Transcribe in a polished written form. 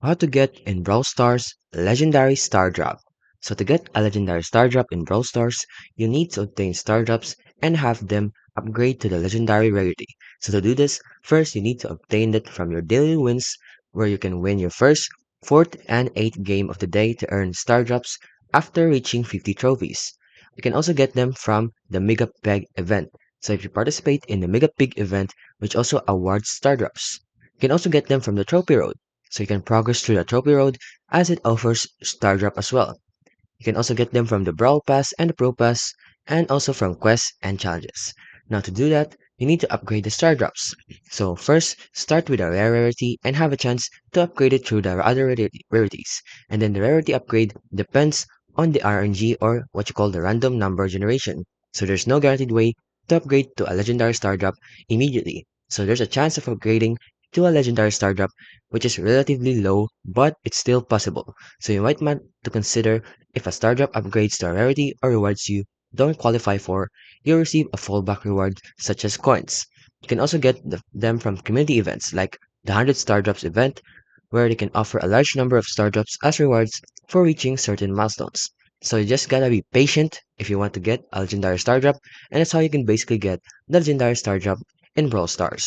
How to get in Brawl Stars Legendary Star Drop. So to get a Legendary Star Drop in Brawl Stars, you need to obtain Star Drops and have them upgrade to the Legendary rarity. So to do this, first you need to obtain it from your daily wins, where you can win your first, fourth, and eighth game of the day to earn Star Drops after reaching 50 trophies. You can also get them from the Mega Peg event. So if you participate in the Mega Pig event, which also awards Star Drops. You can also get them from the Trophy Road, so you can progress through the Trophy Road as it offers Star Drop as well. You can also get them from the Brawl Pass and the Pro Pass, and also from quests and challenges. Now to do that, you need to upgrade the Star Drops. So first, start with a rare rarity and have a chance to upgrade it through the other rarities. And then the rarity upgrade depends on the RNG, or what you call the random number generation. So there's no guaranteed way to upgrade to a legendary Star Drop immediately. So there's a chance of upgrading to a legendary Star Drop, which is relatively low, but it's still possible. So you might want to consider, if a star drop upgrades to a rarity or rewards you don't qualify for, you receive a fallback reward such as coins. You can also get them from community events like the 100 Star Drops event, where they can offer a large number of Star Drops as rewards for reaching certain milestones. So you just gotta be patient if you want to get a legendary Star Drop, and that's how you can basically get the legendary Star Drop in Brawl Stars.